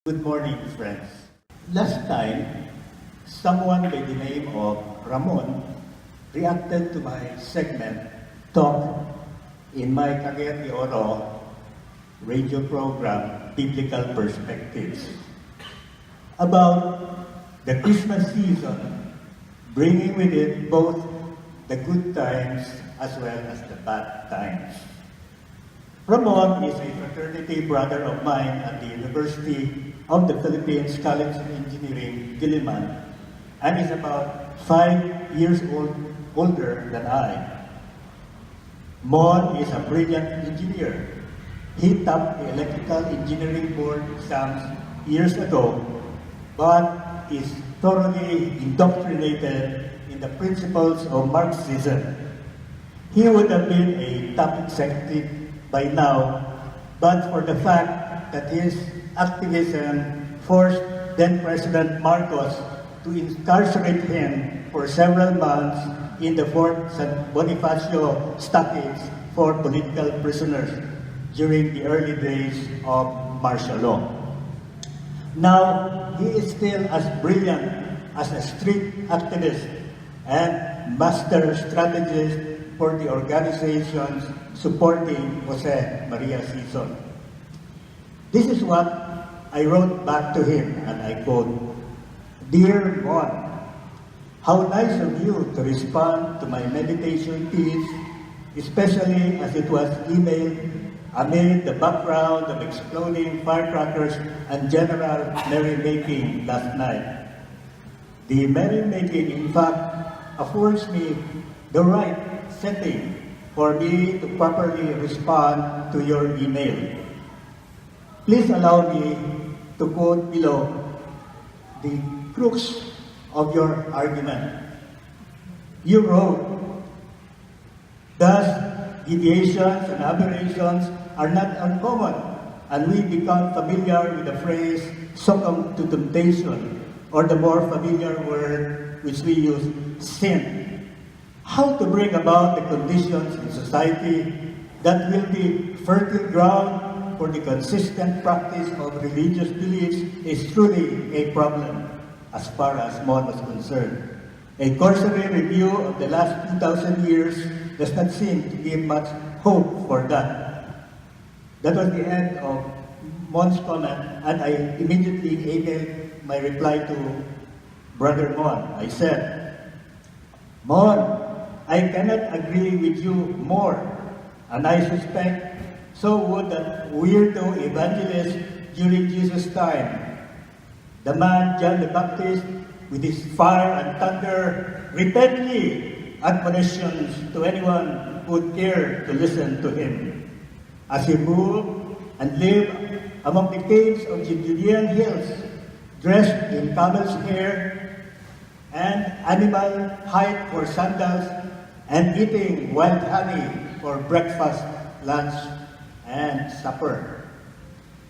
Good morning, friends. Last time, someone by the name of Ramon reacted to my segment, Talk, in my Cagayan de Oro radio program, Biblical Perspectives, about the Christmas season, bringing with it both the good times as well as the bad times. Ramon is a fraternity brother of mine at the University of the Philippines College of Engineering, Diliman, and is about 5 years older than I. Mon is a brilliant engineer. He topped the electrical engineering board exams years ago, but is thoroughly indoctrinated in the principles of Marxism. He would have been a top executive by now, but for the fact that his activism forced then-President Marcos to incarcerate him for several months in the Fort San Bonifacio stockades for political prisoners during the early days of martial law. Now, he is still as brilliant as a street activist and master strategist for the organizations supporting Jose Maria Sison. This is what I wrote back to him, and I quote, "Dear Mon, how nice of you to respond to my meditation piece, especially as it was emailed amid the background of exploding firecrackers and general merrymaking last night. The merrymaking, in fact, affords me the right setting for me to properly respond to your email. Please allow me to quote below the crux of your argument. You wrote, thus deviations and aberrations are not uncommon, and we become familiar with the phrase succumb to temptation, or the more familiar word which we use, sin. How to bring about the conditions in society that will be fertile ground for the consistent practice of religious beliefs is truly a problem as far as Mon was concerned. A cursory review of the last 2,000 years does not seem to give much hope for that." That was the end of Mon's comment, and I immediately emailed my reply to Brother Mon. I said, "Mon, I cannot agree with you more, and I suspect so would that weirdo evangelist during Jesus' time. The man John the Baptist, with his fire and thunder, repeatedly admonitions to anyone who would care to listen to him. As he moved and lived among the caves of the Judean hills, dressed in camel's hair and animal hide for sandals, and eating wild honey for breakfast, lunch, and supper.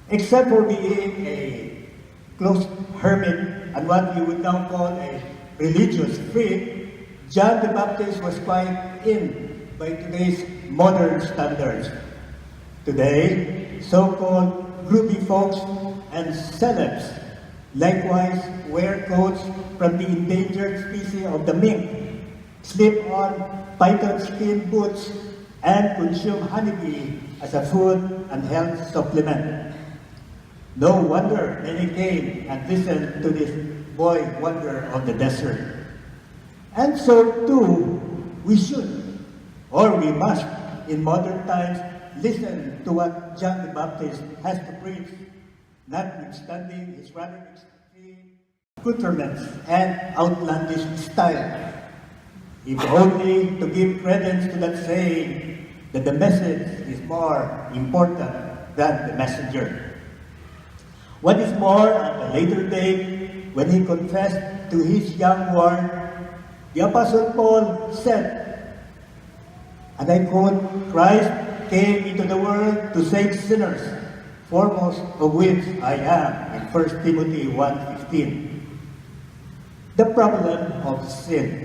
Except for being a close hermit and what you would now call a religious freak, John the Baptist was quite in by today's modern standards. Today, so-called groovy folks and celebs likewise wear coats from the endangered species of the mink, slip on python skin boots, and consume honeybee as a food and health supplement. No wonder many came and listened to this boy wonder of the desert. And so too, we should, or we must, in modern times, listen to what John the Baptist has to preach, notwithstanding his rather extreme accoutrements and outlandish style. If only to give credence to that saying that the message is more important than the messenger. What is more, at a later date, when he confessed to his young ward, the Apostle Paul said, and I quote, "Christ came into the world to save sinners, foremost of which I am," in 1 Timothy 1:15. The problem of sin.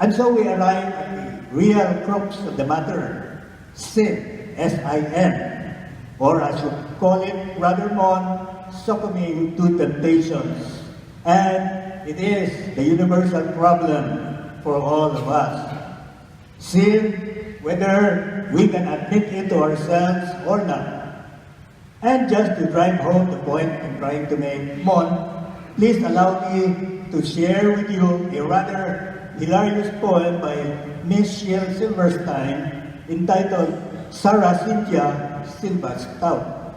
And so we arrive at the real crux of the matter, sin, S-I-N, or as you call it, Brother Mon, succumbing to temptations. And it is the universal problem for all of us. Sin, whether we can admit it to ourselves or not. And just to drive home the point I'm trying to make, please allow me to share with you a rather hilarious poem by Miss Shel Silverstein entitled Sarah Cynthia Silva Stout,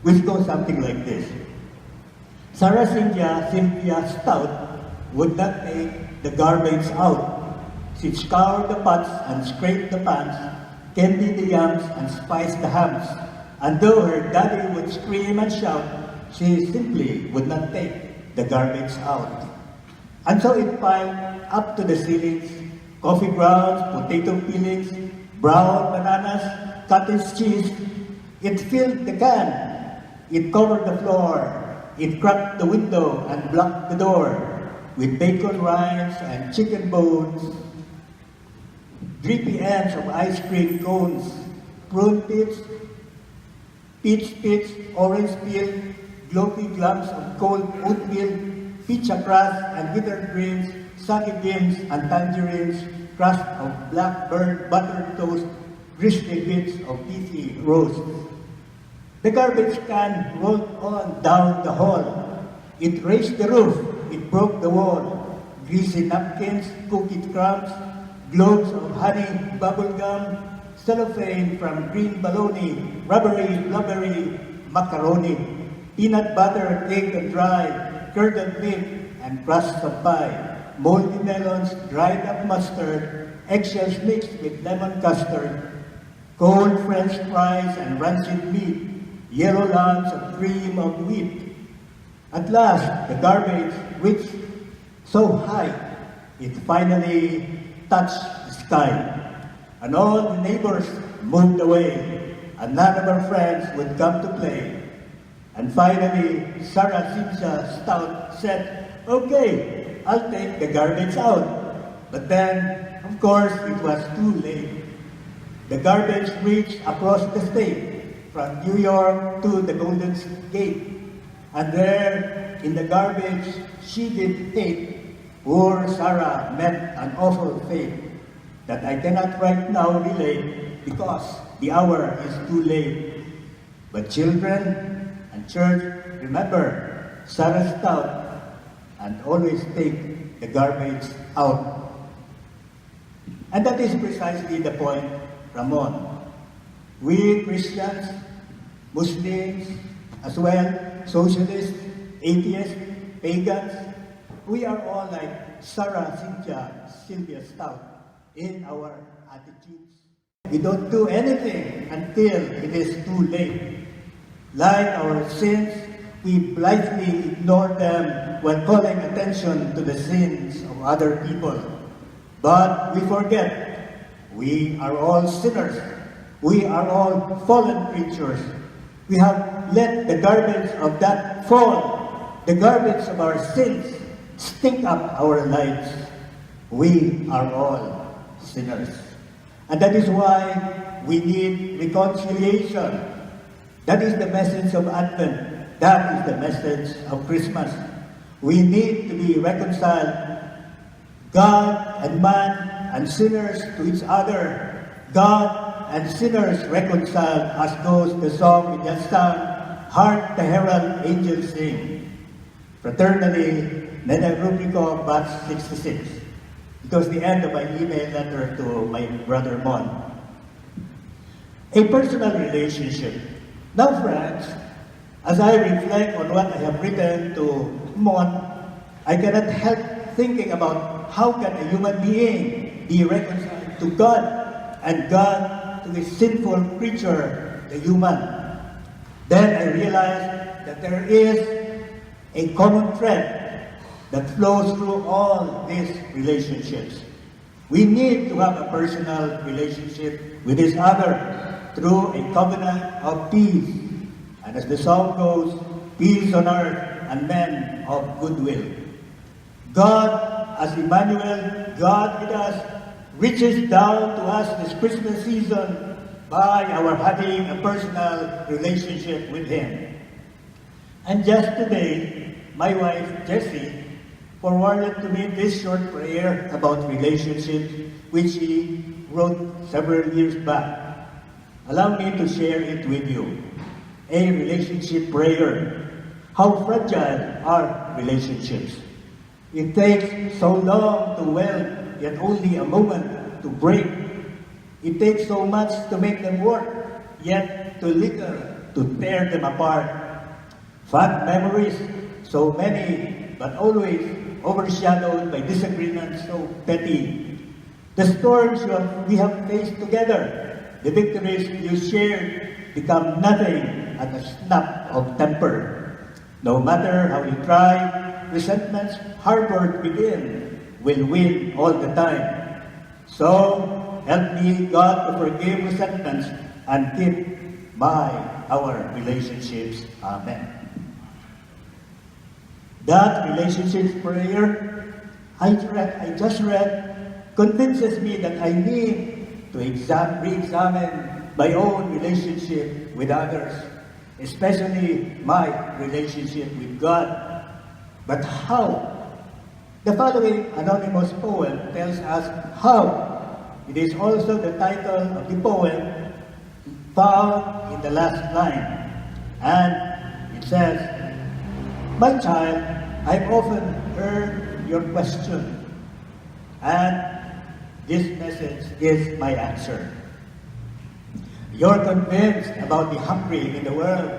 which goes something like this. Sarah Cynthia Stout would not take the garbage out. She'd scour the pots and scrape the pans, candy the yams and spice the hams. And though her daddy would scream and shout, she simply would not take the garbage out. And so it piled up to the ceilings, coffee grounds, potato peelings, brown bananas, cottage cheese. It filled the can. It covered the floor. It cracked the window and blocked the door with bacon rinds and chicken bones, drippy ends of ice cream cones, prune pits, peach pits, orange peel, gloppy globs of cold oatmeal, pizza crust and bitter greens, sake beans and tangerines, crust of black-burned buttered toast, gristly bits of beefy roast. The garbage can rolled on down the hall. It raised the roof. It broke the wall. Greasy napkins, cookie crumbs, globes of honey, bubble gum, cellophane from green bologna, rubbery, blubbery macaroni, peanut butter caked and dry, curdled milk and crusts of pie, moldy melons, dried up mustard, eggshells mixed with lemon custard, cold French fries and rancid meat, yellow lumps of cream of wheat. At last, the garbage reached so high, it finally touched the sky. And all the neighbors moved away, and none of our friends would come to play. And finally, Sarah Cynthia Stout said, "Okay, I'll take the garbage out." But then, of course, it was too late. The garbage reached across the state, from New York to the Golden Gate. And there, in the garbage she did hate, poor Sarah met an awful fate that I cannot right now relate because the hour is too late. But children and church, remember Sarah Stout and always take the garbage out. And that is precisely the point, Ramon. We Christians, Muslims, as well, socialists, atheists, pagans, we are all like Sarah Cynthia Sylvia Stout in our attitudes. We don't do anything until it is too late. Like our sins, we blithely ignore them when calling attention to the sins of other people. But we forget, we are all sinners. We are all fallen creatures. We have let the garbage of that fall, the garbage of our sins, stink up our lives. We are all sinners. And that is why we need reconciliation. That is the message of Advent. That is the message of Christmas. We need to be reconciled, God and man and sinners to each other. God and sinners reconciled, as goes the song we just sang, Hark the Herald Angels Sing. Fraternally, Nene Rubrico, batch 66. It was the end of my email letter to my brother Mon. A personal relationship. Now, friends, as I reflect on what I have written to Mon, I cannot help thinking about how can a human being be reconciled to God and God to a sinful creature, the human. Then I realized that there is a common thread that flows through all these relationships. We need to have a personal relationship with each other through a covenant of peace. And as the song goes, peace on earth and men of goodwill. God, as Emmanuel, God with us, reaches down to us this Christmas season by our having a personal relationship with Him. And just today, my wife, Jessie, forwarded to me this short prayer about relationships, which she wrote several years back. Allow me to share it with you. A relationship prayer. How fragile are relationships? It takes so long to weld, yet only a moment to break. It takes so much to make them work, yet too little to tear them apart. Fond memories, so many, but always overshadowed by disagreements so petty. The storms we have faced together, the victories you shared, become nothing at a snap of temper. No matter how you try, resentments harbored within will win all the time. So, help me, God, to forgive resentments and keep our relationships. Amen. That relationship prayer I just read convinces me that I need to re-examine my own relationship with others, especially my relationship with God. But how? The following anonymous poem tells us how. It is also the title of the poem found in the last line. And it says, "My child, I've often heard your question, and this message is my answer. You're convinced about the hungry in the world,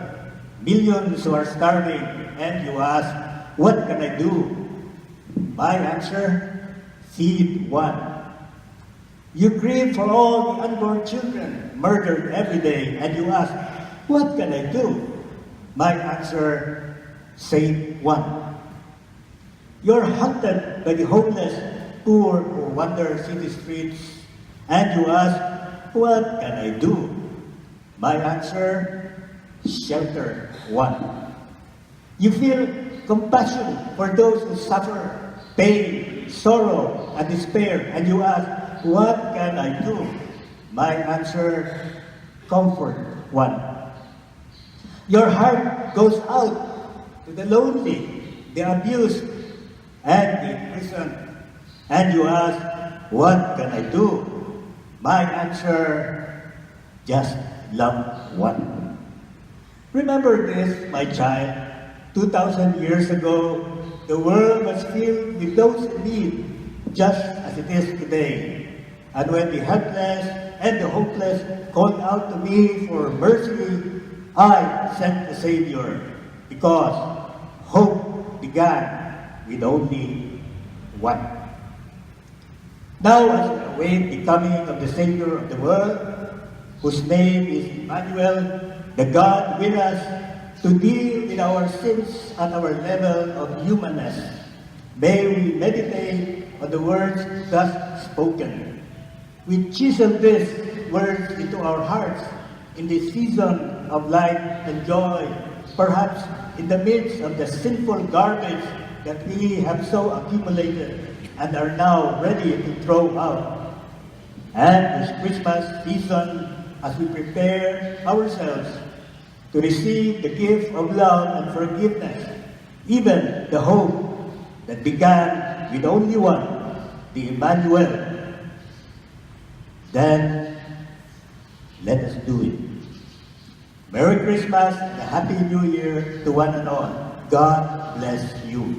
millions who are starving, and you ask, what can I do? My answer, feed one. You grieve for all the unborn children murdered every day, and you ask, what can I do? My answer, save one. You're hunted by the homeless, poor who wander city streets, and you ask, what can I do? My answer, shelter one. You feel compassion for those who suffer, pain, sorrow, and despair, and you ask, what can I do? My answer, comfort one. Your heart goes out to the lonely, the abused, and the imprisoned, and you ask, what can I do? My answer, just love one. Remember this, my child. 2,000 years ago, the world was filled with those in need, just as it is today. And when the helpless and the hopeless called out to me for mercy, I sent the Savior, because hope began with only one. Now, as we await the coming of the Savior of the world, whose name is Emmanuel, the God with us, to deal with our sins and our level of humanness, may we meditate on the words thus spoken. We chisel these words into our hearts in this season of light and joy, perhaps in the midst of the sinful garbage that we have so accumulated and are now ready to throw out. And this Christmas season, as we prepare ourselves to receive the gift of love and forgiveness, even the hope that began with only one, the Emmanuel, then let us do it. Merry Christmas and a Happy New Year to one and all. God bless you.